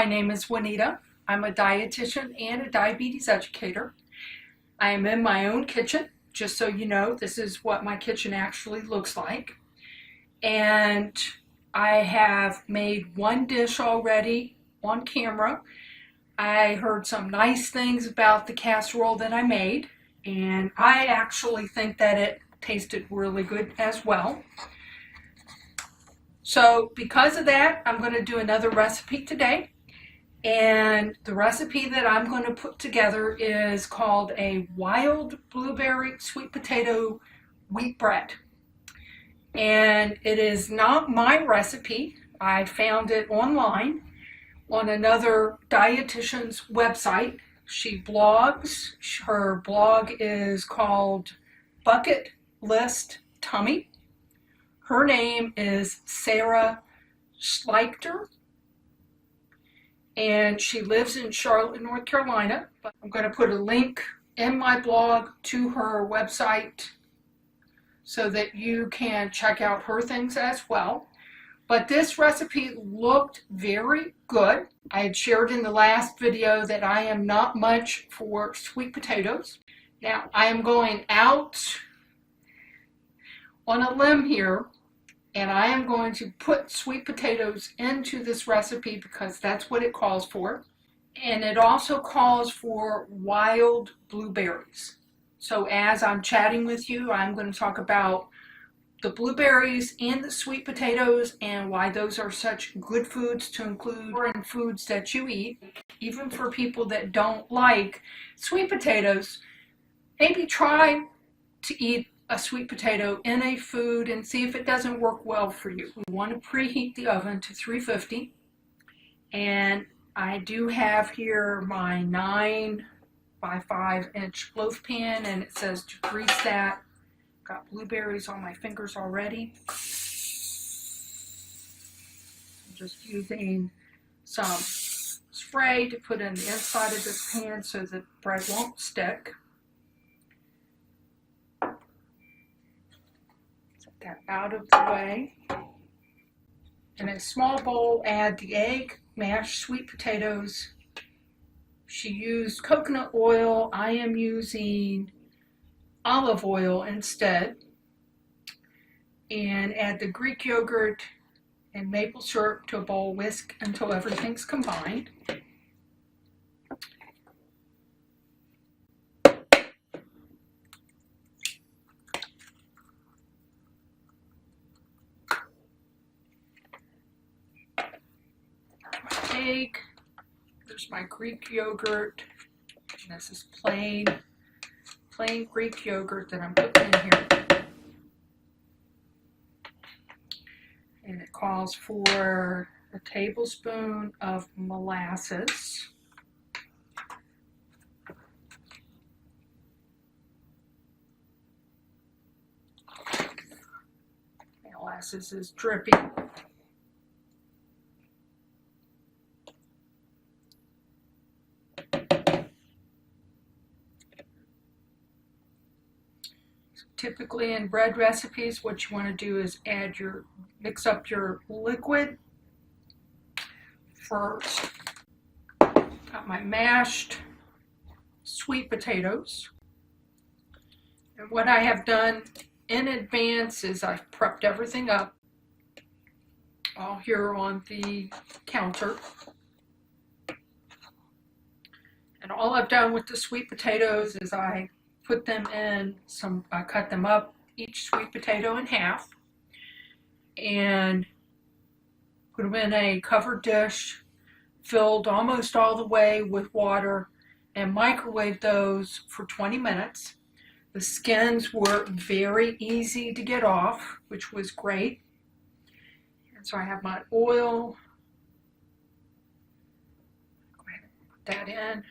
My name is Juanita. I'm a dietitian and a diabetes educator. I am in my own kitchen. Just so you know, this is what my kitchen actually looks like. And I have made one dish already on camera. I heard some nice things about the casserole that I made, and I actually think that it tasted really good as well. So because of that, I'm going to do another recipe today. And the recipe that I'm going to put together is called a wild blueberry sweet potato wheat bread. And it is not my recipe. I found it online on another dietitian's website. She blogs. Her blog is called Bucket List Tummy. Her name is Sarah Schleichter, and she lives in Charlotte, North Carolina. But I'm going to put a link in my blog to her website so that you can check out her things as well. But this recipe looked very good. I had shared in the last video that I am not much for sweet potatoes. Now I am going out on a limb here, and I am going to put sweet potatoes into this recipe because that's what it calls for. And it also calls for wild blueberries. So as I'm chatting with you, I'm going to talk about the blueberries and the sweet potatoes and why those are such good foods to include in foods that you eat. Even for people that don't like sweet potatoes, maybe try to eat a sweet potato in a food and see if it doesn't work well for you. We want to preheat the oven to 350, and I do have here my 9 by 5 inch loaf pan, and it says to grease that. Got blueberries on my fingers already. I'm just using some spray to put in the inside of this pan so the bread won't stick. That out of the way. In a small bowl, add the egg, mashed sweet potatoes. She used coconut oil. I am using olive oil instead. And add the Greek yogurt and maple syrup to a bowl. Whisk until everything's combined. Egg. There's my Greek yogurt. And this is plain Greek yogurt that I'm putting in here. And it calls for a tablespoon of molasses. Molasses is drippy. Typically in bread recipes, what you want to do is mix up your liquid first. Got my mashed sweet potatoes. And what I have done in advance is I've prepped everything up all here on the counter. And all I've done with the sweet potatoes is I put them in I cut them up, each sweet potato in half, and put them in a covered dish, filled almost all the way with water, and microwave those for 20 minutes. The skins were very easy to get off, which was great. And so I have my oil. Go ahead and put that in.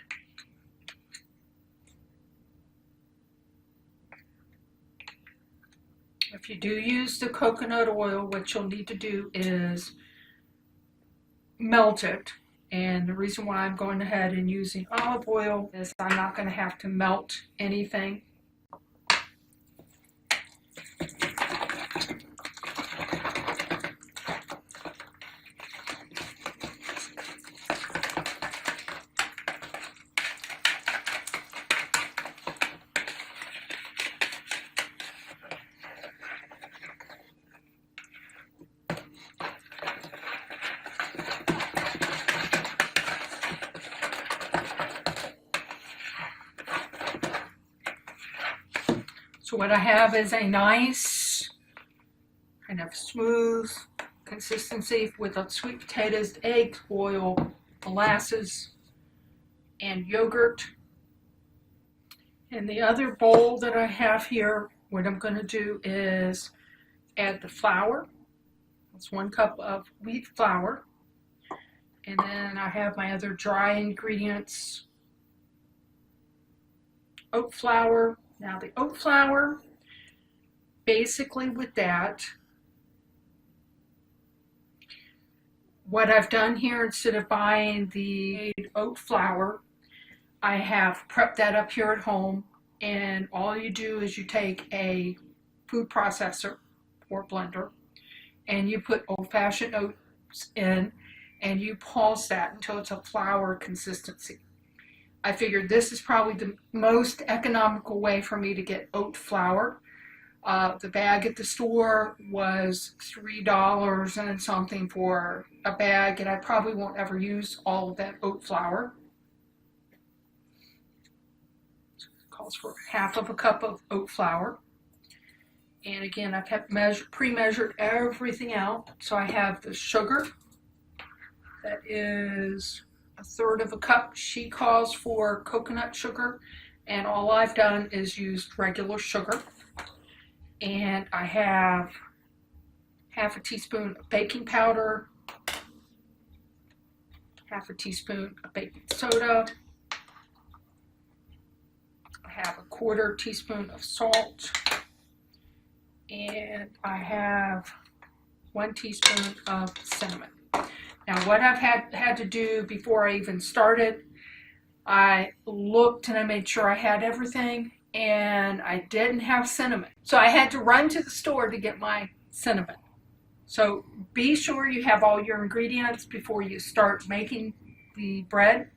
If you do use the coconut oil, what you'll need to do is melt it. And the reason why I'm going ahead and using olive oil is I'm not going to have to melt anything. So what I have is a nice kind of smooth consistency with the sweet potatoes, eggs, oil, molasses, and yogurt. And the other bowl that I have here, what I'm going to do is add the flour. That's 1 cup of wheat flour. And then I have my other dry ingredients. Oat flour. Now the oat flour, basically with that, what I've done here, instead of buying the oat flour, I have prepped that up here at home, and all you do is you take a food processor or blender and you put old-fashioned oats in and you pulse that until it's a flour consistency. I figured this is probably the most economical way for me to get oat flour. The bag at the store was $3 and something for a bag, and I probably won't ever use all of that oat flour. It calls for 1/2 cup of oat flour. And again, I've pre-measured everything out. So I have the sugar. That is 1/3 cup. She calls for coconut sugar, and all I've done is used regular sugar. And I have 1/2 teaspoon of baking powder, 1/2 teaspoon of baking soda. I have 1/4 teaspoon of salt, and I have 1 teaspoon of cinnamon. Now what I've had to do before I even started, I looked and I made sure I had everything, and I didn't have cinnamon. So I had to run to the store to get my cinnamon. So be sure you have all your ingredients before you start making the bread.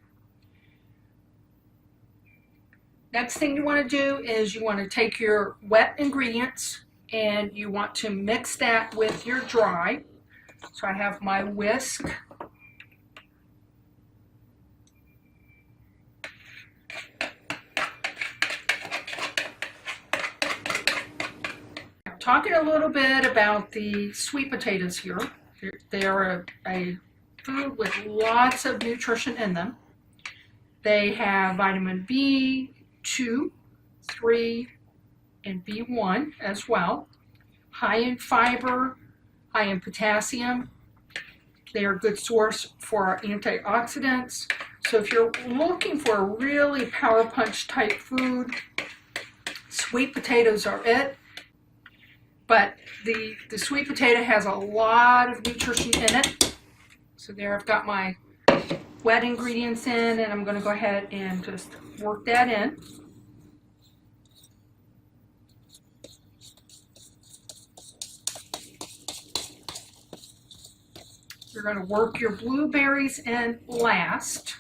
Next thing you want to do is you want to take your wet ingredients and you want to mix that with your dry. So I have my whisk. Now, talking a little bit about the sweet potatoes here. They are a food with lots of nutrition in them. They have vitamin B2, 3, and B1 as well. High in fiber, high in potassium. They are a good source for our antioxidants. So if you're looking for a really power punch type food, sweet potatoes are it. But the sweet potato has a lot of nutrition in it. So there I've got my wet ingredients in, and I'm going to go ahead and just work that in. You're going to work your blueberries in last.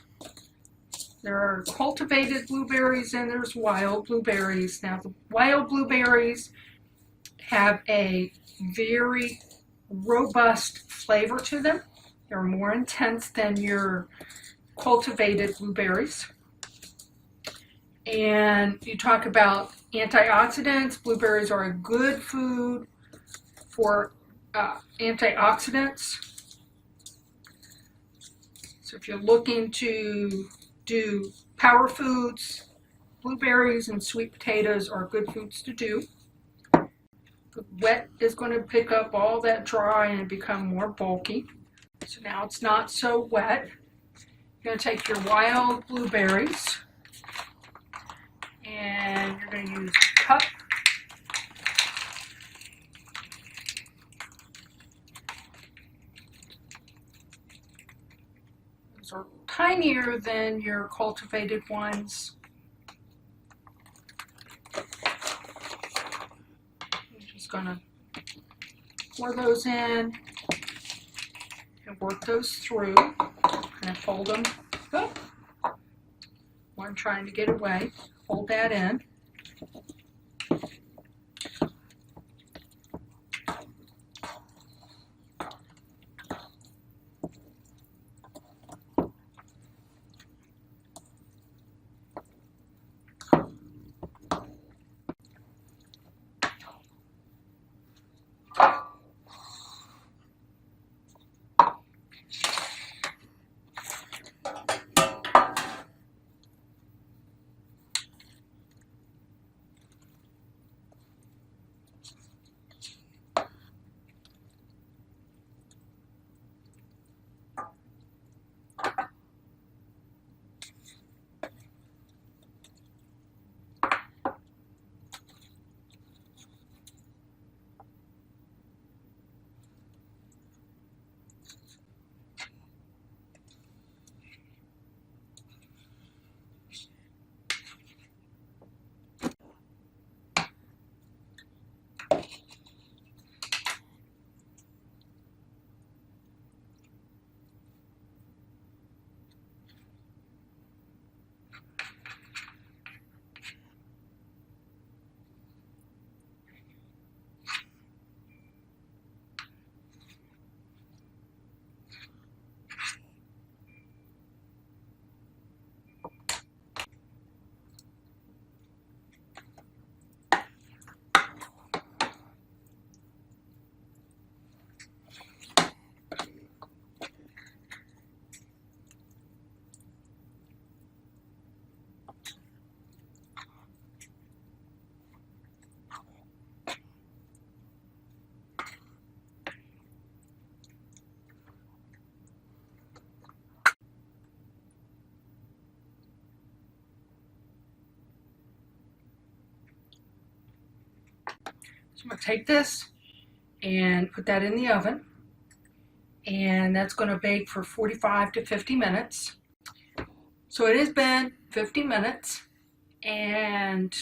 There are cultivated blueberries and there's wild blueberries. Now the wild blueberries have a very robust flavor to them. They're more intense than your cultivated blueberries. And you talk about antioxidants. Blueberries are a good food for antioxidants. So if you're looking to do power foods, blueberries and sweet potatoes are good foods to do. The wet is going to pick up all that dry and become more bulky. So now it's not so wet. You're going to take your wild blueberries and you're going to use a cup. Those are tinier than your cultivated ones. I'm just going to pour those in and work those through and fold them up. One trying to get away. Hold that in. So I'm going to take this and put that in the oven, and that's going to bake for 45 to 50 minutes. So it has been 50 minutes, and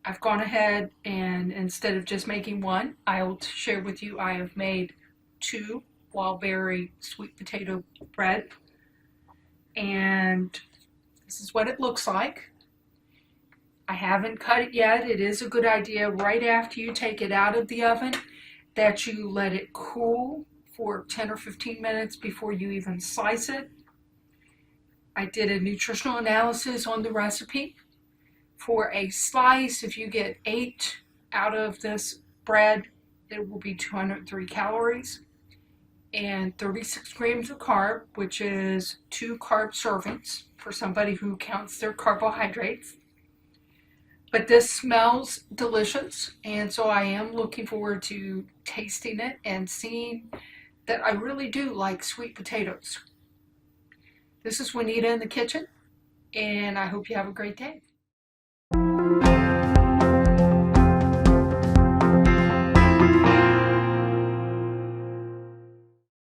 I've gone ahead and instead of just making one, I'll share with you I have made 2 wild berry sweet potato bread, and this is what it looks like. I haven't cut it yet. It is a good idea right after you take it out of the oven that you let it cool for 10 or 15 minutes before you even slice it. I did a nutritional analysis on the recipe. For a slice, if you get 8 out of this bread, it will be 203 calories and 36 grams of carb, which is 2 carb servings for somebody who counts their carbohydrates. But this smells delicious, and so I am looking forward to tasting it and seeing that I really do like sweet potatoes. This is Juanita in the kitchen, and I hope you have a great day.